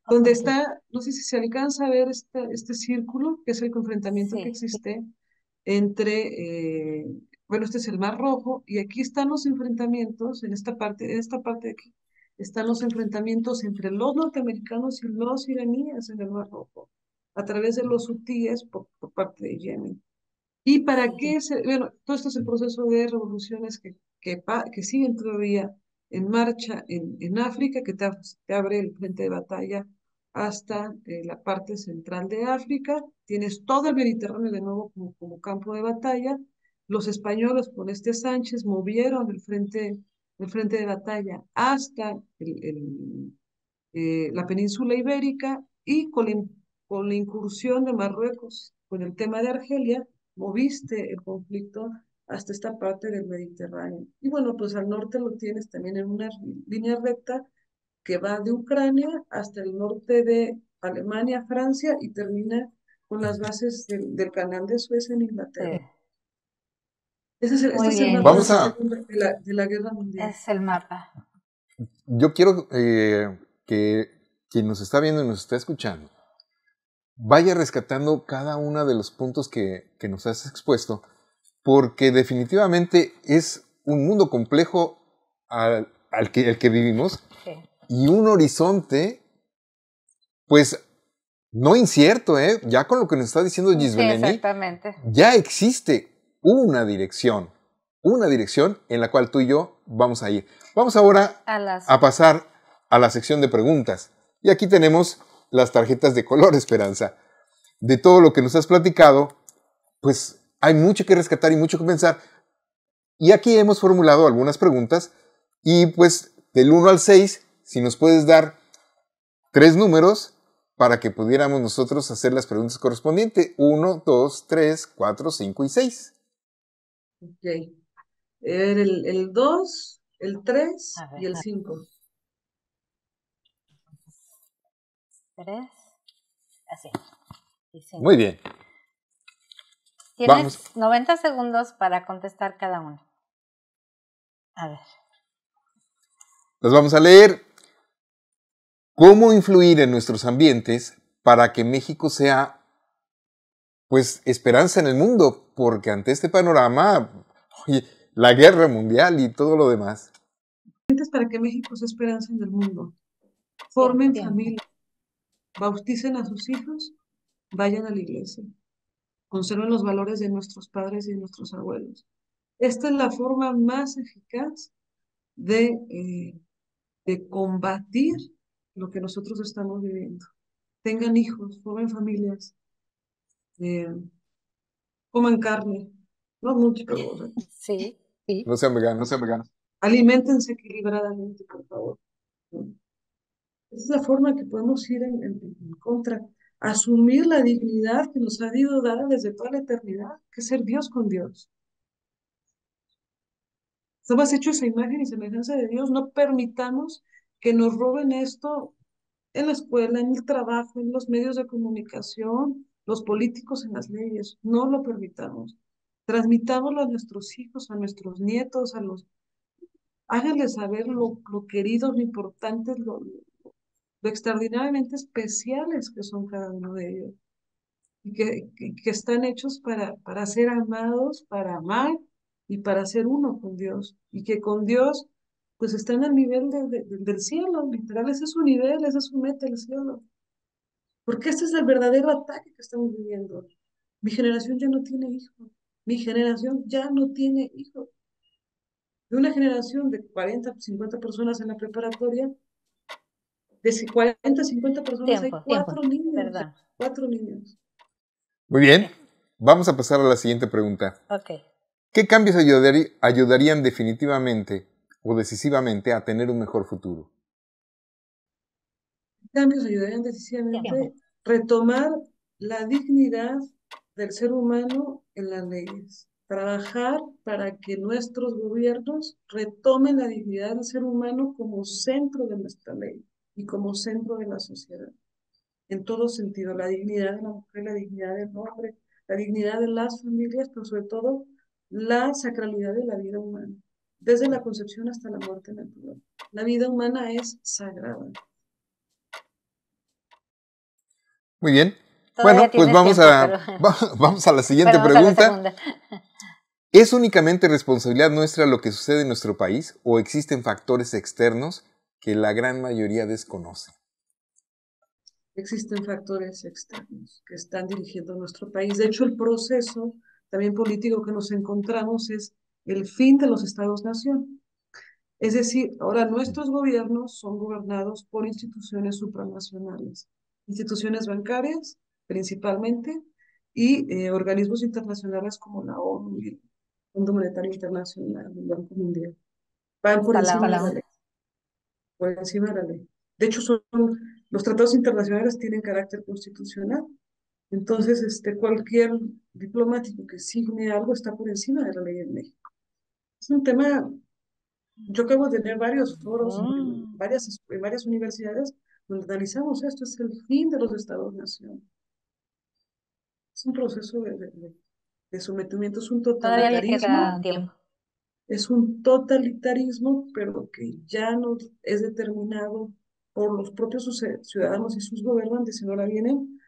Donde Ok. está, no sé si se alcanza a ver este círculo, que es el enfrentamiento que Sí, existe entre, bueno, este es el Mar Rojo, y aquí están los enfrentamientos, en esta parte de aquí, están los enfrentamientos entre los norteamericanos y los iraníes en el Mar Rojo, a través de los hutíes por parte de Yemen. ¿Y para sí. qué se, bueno, todo esto es el proceso de revoluciones que siguen todavía en marcha en África, te abre el frente de batalla hasta la parte central de África. Tienes todo el Mediterráneo de nuevo como campo de batalla. Los españoles con este Sánchez movieron el frente de batalla hasta la península ibérica y con la incursión de Marruecos, con el tema de Argelia, moviste el conflicto hasta esta parte del Mediterráneo. Y bueno, pues al norte lo tienes también en una línea recta que va de Ucrania hasta el norte de Alemania, Francia y termina con las bases del canal de Suez en Sí. Inglaterra. Este Muy es el bien, mapa de Vamos la a, segunda, de la guerra mundial. es el mapa. yo quiero que quien nos está viendo y nos está escuchando vaya rescatando cada uno de los puntos que nos has expuesto, porque definitivamente es un mundo complejo el que vivimos Sí, y un horizonte, pues, no incierto, ¿eh? Ya con lo que nos está diciendo sí, Gisbeleni, exactamente. ya existe una dirección en la cual tú y yo vamos a ir. Vamos ahora A las a pasar a la sección de preguntas. Y aquí tenemos las tarjetas de color, Esperanza. De todo lo que nos has platicado, pues hay mucho que rescatar y mucho que pensar. Y aquí hemos formulado algunas preguntas y pues del 1 al 6, si nos puedes dar 3 números para que pudiéramos nosotros hacer las preguntas correspondientes. 1, 2, 3, 4, 5 y 6. Ok. El 2, el 3 a y ver, el 5. 3, así, y 5. Muy bien. Vamos. Tienes 90 segundos para contestar cada uno. A ver. Las vamos a leer. ¿Cómo influir en nuestros ambientes para que México sea, pues, esperanza en el mundo? Porque ante este panorama, oye, la guerra mundial y todo lo demás. Para que México sea esperanza en el mundo. Tiempo. Formen familia, bauticen a sus hijos, vayan a la iglesia, conserven los valores de nuestros padres y de nuestros abuelos. Esta es la forma más eficaz de combatir lo que nosotros estamos viviendo. Tengan hijos, formen familias, eh, coman carne, no mucho, pero o sea, Sí, sí. No sean veganos. No sean veganos. aliméntense equilibradamente, por favor. ¿No? Esa es la forma que podemos ir en contra. Asumir la dignidad que nos ha sido dada desde toda la eternidad, que es ser Dios con Dios. Estamos hechos a imagen y semejanza de Dios. No permitamos que nos roben esto en la escuela, en el trabajo, en los medios de comunicación, los políticos en las leyes. No lo permitamos. Transmitámoslo a nuestros hijos, a nuestros nietos, háganles saber lo queridos, lo importantes, lo extraordinariamente especiales que son cada uno de ellos y que están hechos para ser amados, para amar y para ser uno con Dios y que con Dios pues están al nivel del cielo, literal, ese es su nivel, ese es su meta, el cielo. Porque este es el verdadero ataque que estamos viviendo. Mi generación ya no tiene hijos, mi generación ya no tiene hijos. De una generación de 40, 50 personas en la preparatoria, De 40 a 50 personas hay Tiempo, 4 niños. ¿verdad? 4 niños. Muy bien, vamos a pasar a la siguiente pregunta. Ok. ¿Qué cambios ayudarían definitivamente o decisivamente a tener un mejor futuro? Cambios ayudarían decisivamente Tiempo. retomar la dignidad del ser humano en las leyes. Trabajar para que nuestros gobiernos retomen la dignidad del ser humano como centro de nuestra ley y como centro de la sociedad. En todo sentido, la dignidad de la mujer, la dignidad del hombre, la dignidad de las familias, pero sobre todo la sacralidad de la vida humana, desde la concepción hasta la muerte natural. La vida humana es sagrada. Muy bien. Todavía Bueno, pues tienes tiempo, vamos a la siguiente pero vamos a la pregunta. segunda. ¿Es únicamente responsabilidad nuestra lo que sucede en nuestro país o existen factores externos que la gran mayoría desconoce? Existen factores externos que están dirigiendo nuestro país. De hecho, el proceso también político que nos encontramos es el fin de los estados-nación. Es decir, ahora nuestros gobiernos son gobernados por instituciones supranacionales, instituciones bancarias principalmente, y organismos internacionales como la ONU y el Fondo Monetario Internacional, el Banco Mundial. Van por Hasta la encima de la ONU. ley, por encima de la ley. De hecho, los tratados internacionales tienen carácter constitucional. Entonces, cualquier diplomático que signe algo está por encima de la ley en México. Es un tema. Yo acabo de tener varios foros en varias universidades donde analizamos esto, es el fin de los estados-nación. Es un proceso de sometimiento, Todavía le queda tiempo. es un totalitarismo, pero que ya no es determinado por los propios ciudadanos y sus gobernantes, sino ahora vienen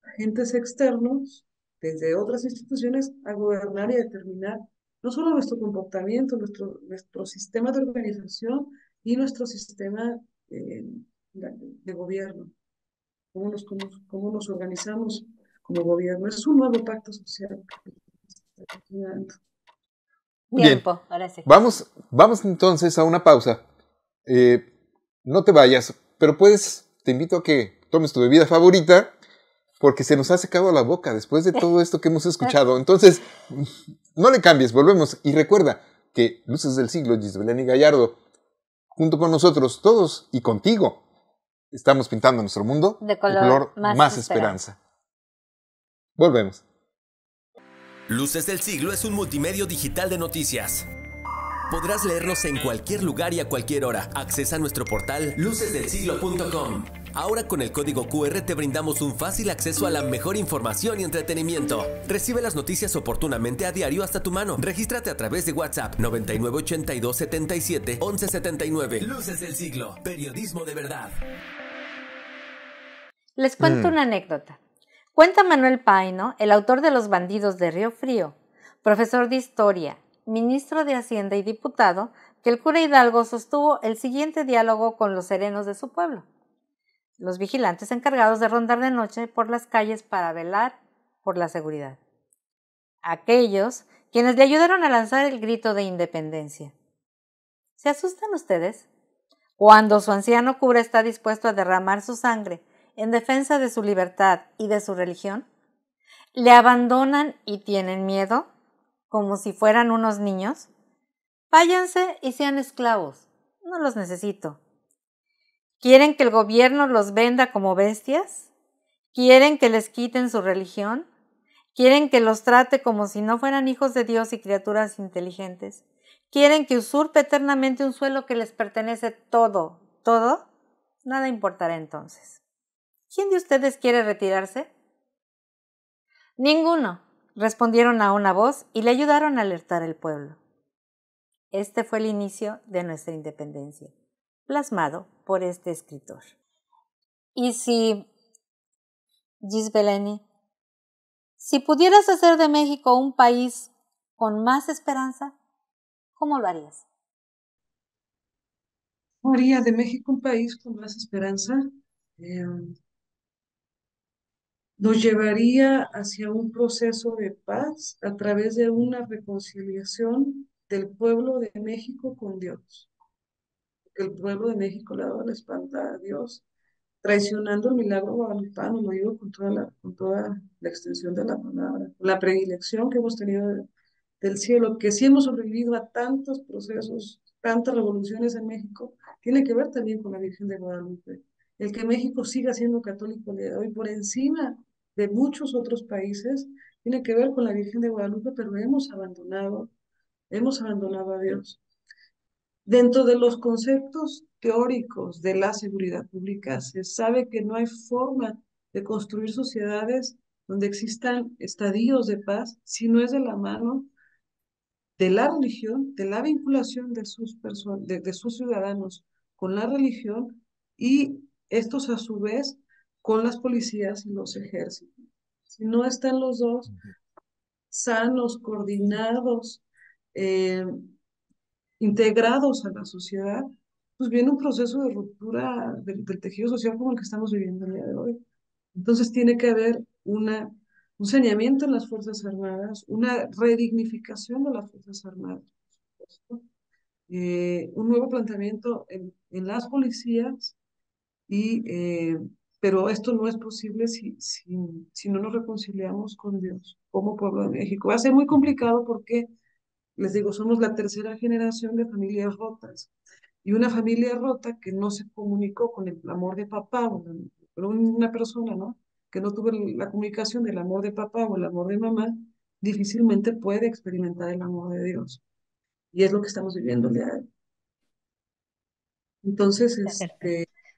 agentes externos desde otras instituciones a gobernar y a determinar no solo nuestro comportamiento, nuestro sistema de organización y nuestro sistema de gobierno, cómo nos organizamos como gobierno. Es un nuevo pacto social que está creando. Bien, Tiempo, ahora sí. vamos entonces a una pausa. No te vayas, pero te invito a que tomes tu bebida favorita porque se nos ha secado la boca después de todo esto que hemos escuchado. Entonces, no le cambies, volvemos. Y recuerda que Luces del Siglo, Gisbelén Gallardo, junto con nosotros todos y contigo, estamos pintando nuestro mundo de color más esperanza. Volvemos. Luces del Siglo es un multimedio digital de noticias. Podrás leernos en cualquier lugar y a cualquier hora. Accesa a nuestro portal lucesdelsiglo.com. Ahora con el código QR te brindamos un fácil acceso a la mejor información y entretenimiento. Recibe las noticias oportunamente a diario hasta tu mano. Regístrate a través de WhatsApp 9982 77 11 79. Luces del Siglo, periodismo de verdad. Les cuento una anécdota. Cuenta Manuel Paino, el autor de Los bandidos de Río Frío, profesor de historia, ministro de Hacienda y diputado, que el cura Hidalgo sostuvo el siguiente diálogo con los serenos de su pueblo, los vigilantes encargados de rondar de noche por las calles para velar por la seguridad. Aquellos quienes le ayudaron a lanzar el grito de independencia. ¿Se asustan ustedes? Cuando su anciano cura está dispuesto a derramar su sangre en defensa de su libertad y de su religión, ¿le abandonan y tienen miedo, como si fueran unos niños? Váyanse y sean esclavos, no los necesito. ¿Quieren que el gobierno los venda como bestias? ¿Quieren que les quiten su religión? ¿Quieren que los trate como si no fueran hijos de Dios y criaturas inteligentes? ¿Quieren que usurpe eternamente un suelo que les pertenece todo? Nada importará entonces. ¿Quién de ustedes quiere retirarse? Ninguno, respondieron a una voz y le ayudaron a alertar al pueblo. Este fue el inicio de nuestra independencia, plasmado por este escritor. Y Gisbelén, si pudieras hacer de México un país con más esperanza, ¿cómo lo harías? Haría de México un país con más esperanza. Nos llevaría hacia un proceso de paz a través de una reconciliación del pueblo de México con Dios. que el pueblo de México le ha dado la espalda a Dios, traicionando el milagro guadalupano, lo digo con toda la extensión de la palabra, la predilección que hemos tenido del cielo, que si hemos sobrevivido a tantos procesos, tantas revoluciones en México, tiene que ver también con la Virgen de Guadalupe. El que México siga siendo católico el día de hoy por encima de muchos otros países, tiene que ver con la Virgen de Guadalupe, pero hemos abandonado a Dios. Dentro de los conceptos teóricos de la seguridad pública, se sabe que no hay forma de construir sociedades donde existan estadios de paz si no es de la mano de la religión, de la vinculación de sus ciudadanos con la religión y estos a su vez con las policías y los ejércitos. Si no están los dos sanos, coordinados, eh, integrados a la sociedad, pues viene un proceso de ruptura del tejido social como el que estamos viviendo el día de hoy. Entonces tiene que haber un saneamiento en las Fuerzas Armadas, una redignificación de las Fuerzas Armadas, por supuesto, un nuevo planteamiento en las policías, pero esto no es posible si no nos reconciliamos con Dios como pueblo de México. Va a ser muy complicado porque, les digo, somos la tercera generación de familias rotas y una familia rota que no se comunicó con el amor de papá o una persona, ¿no? Que no tuvo la comunicación del amor de papá o el amor de mamá, difícilmente puede experimentar el amor de Dios. Y es lo que estamos viviendo el día de hoy. Entonces,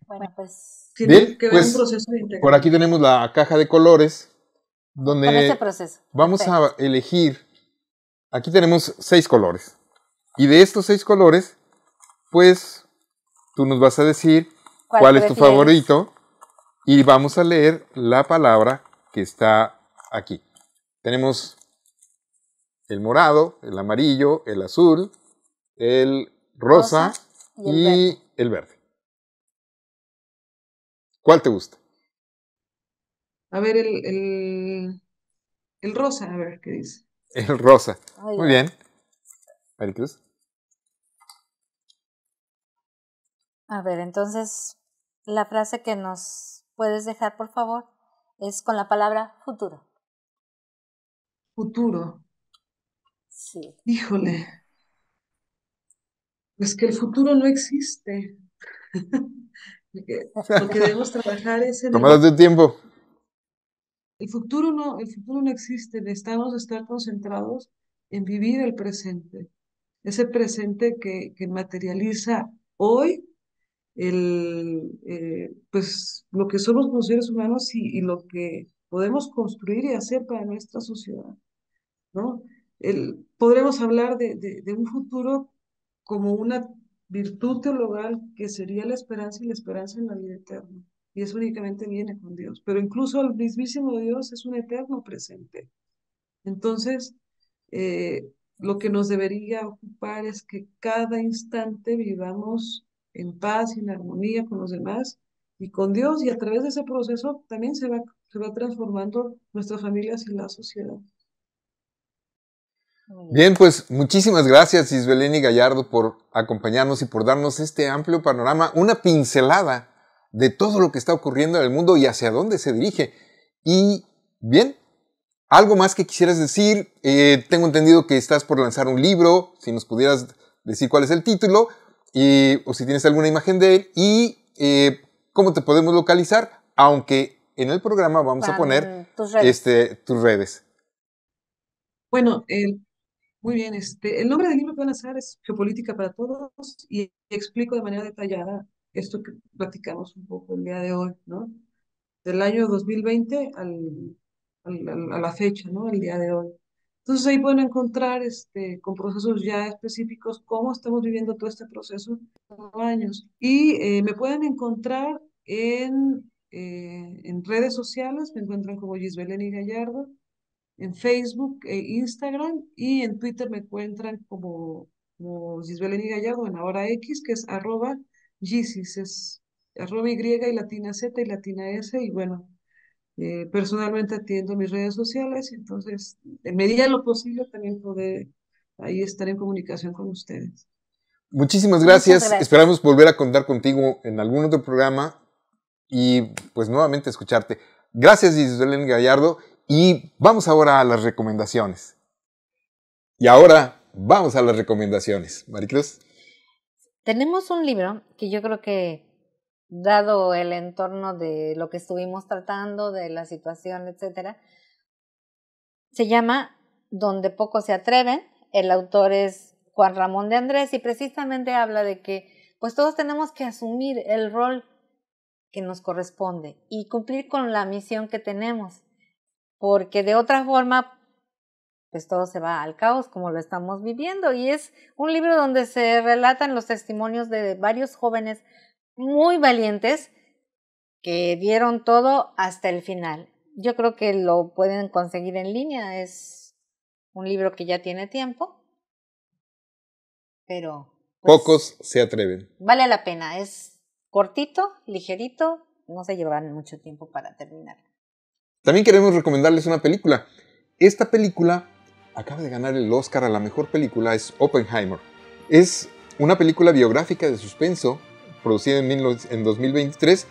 Bueno, pues tiene Bien, que haber un pues proceso de por integración. aquí tenemos la caja de colores con este donde proceso. vamos Perfecto. a elegir. Aquí tenemos 6 colores. Y de estos 6 colores, pues tú nos vas a decir cuál es tu prefieres? favorito y vamos a leer la palabra que está aquí. Tenemos el morado, el amarillo, el azul, el rosa y el verde. ¿Cuál te gusta? A ver, el rosa, a ver qué dice. El rosa. Muy Muy bien. Maricruz. A ver, entonces, la frase que nos puedes dejar, por favor, es con la palabra futuro. Futuro. Sí. Híjole. Pues que el futuro no existe. Lo que debemos trabajar es en Tomadas de tiempo. el futuro no existe. Necesitamos estar concentrados en vivir el presente. Ese presente que materializa hoy pues lo que somos como seres humanos y lo que podemos construir y hacer para nuestra sociedad, ¿no? Podremos hablar de un futuro como una virtud teologal que sería la esperanza y la esperanza en la vida eterna. Y eso únicamente viene con Dios. Pero incluso el mismísimo Dios es un eterno presente. Entonces, lo que nos debería ocupar es que cada instante vivamos en paz y en armonía con los demás y con Dios, y a través de ese proceso también se va transformando nuestras familias y la sociedad. Bien, pues muchísimas gracias Isbeleni Gallardo por acompañarnos y por darnos este amplio panorama, una pincelada de todo lo que está ocurriendo en el mundo y hacia dónde se dirige. Y bien, ¿algo más que quisieras decir? Tengo entendido que estás por lanzar un libro, si nos pudieras decir cuál es el título, o si tienes alguna imagen de él, y cómo te podemos localizar, aunque en el programa vamos a poner tus redes. Bueno, muy bien, el nombre del libro que van a hacer es Geopolítica para Todos y explico de manera detallada esto que platicamos un poco el día de hoy, ¿no? Del año 2020 a la fecha, ¿no? El día de hoy. Entonces ahí pueden encontrar con procesos ya específicos cómo estamos viviendo todo este proceso de años. Y me pueden encontrar en redes sociales, me encuentran como Gisbeleni Gallardo, en Facebook e Instagram, y en Twitter me encuentran como Gisbeleni Gallardo, en ahora X, que es @Gisis, es @Y y latina Z y latina S, y bueno, personalmente atiendo mis redes sociales, entonces, en medida de lo posible, también poder ahí estar en comunicación con ustedes. Muchísimas gracias. Muchas gracias. Esperamos volver a contar contigo en algún otro programa y pues nuevamente escucharte. Gracias, Giselene Gallardo. Y vamos ahora a las recomendaciones. Y ahora vamos a las recomendaciones. Maricruz. Tenemos un libro que yo creo que, dado el entorno de lo que estuvimos tratando, de la situación, etcétera, se llama Donde pocos se atreven. El autor es Juan Ramón de Andrés y precisamente habla de que pues todos tenemos que asumir el rol que nos corresponde y cumplir con la misión que tenemos, porque de otra forma pues todo se va al caos como lo estamos viviendo. Y es un libro donde se relatan los testimonios de varios jóvenes muy valientes que dieron todo hasta el final. Yo creo que lo pueden conseguir en línea, es un libro que ya tiene tiempo, pero pues, Pocos se atreven. vale la pena, es cortito, ligerito, no se llevarán mucho tiempo para terminar. También queremos recomendarles una película. Esta película acaba de ganar el Oscar a la mejor película, es Oppenheimer. Es una película biográfica de suspenso, producida en 2023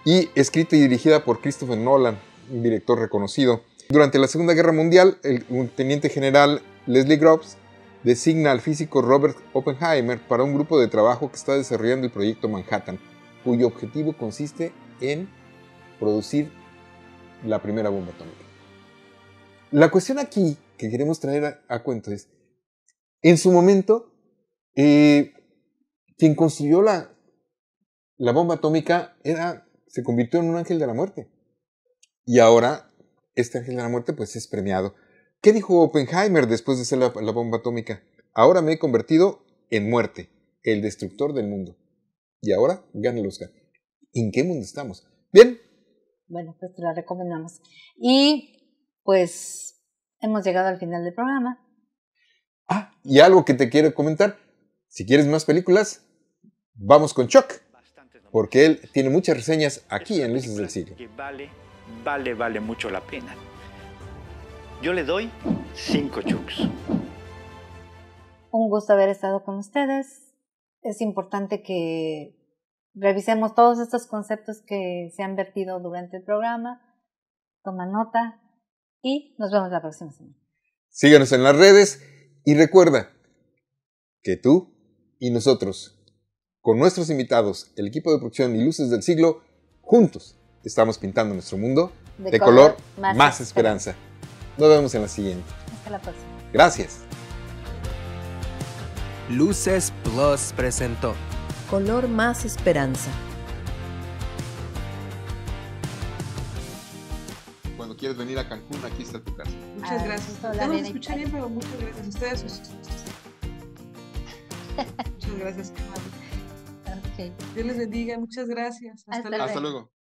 y escrita y dirigida por Christopher Nolan, un director reconocido. Durante la Segunda Guerra Mundial, un teniente general, Leslie Groves, designa al físico Robert Oppenheimer para un grupo de trabajo que está desarrollando el proyecto Manhattan, cuyo objetivo consiste en producir la primera bomba atómica. La cuestión aquí que queremos traer a cuento es, en su momento, quien construyó la bomba atómica se convirtió en un ángel de la muerte. Y ahora, este ángel de la muerte pues es premiado. ¿Qué dijo Oppenheimer después de hacer la bomba atómica? Ahora me he convertido en muerte, el destructor del mundo. Y ahora gana el Oscar. ¿En qué mundo estamos? Bien. Bueno, pues te la recomendamos. Y pues hemos llegado al final del programa. Y algo que te quiero comentar. Si quieres más películas, vamos con Chuck. Porque él tiene muchas reseñas aquí en Luces del Siglo. Que vale mucho la pena. Yo le doy 5 Chucks. Un gusto haber estado con ustedes. Es importante que revisemos todos estos conceptos que se han vertido durante el programa. Toma nota y nos vemos la próxima semana. Síguenos en las redes y recuerda que tú y nosotros, con nuestros invitados, el equipo de producción y Luces del Siglo, juntos estamos pintando nuestro mundo de color más esperanza. Nos vemos en la siguiente. Hasta la próxima. Gracias. Luces Plus presentó Color más esperanza. Cuando quieres venir a Cancún, aquí está tu casa. Muchas gracias. hola, No los nena, escuché bien, pero muchas gracias. Ustedes. Muchas gracias. Ok. Dios les bendiga. Muchas gracias. Hasta luego. Hasta luego.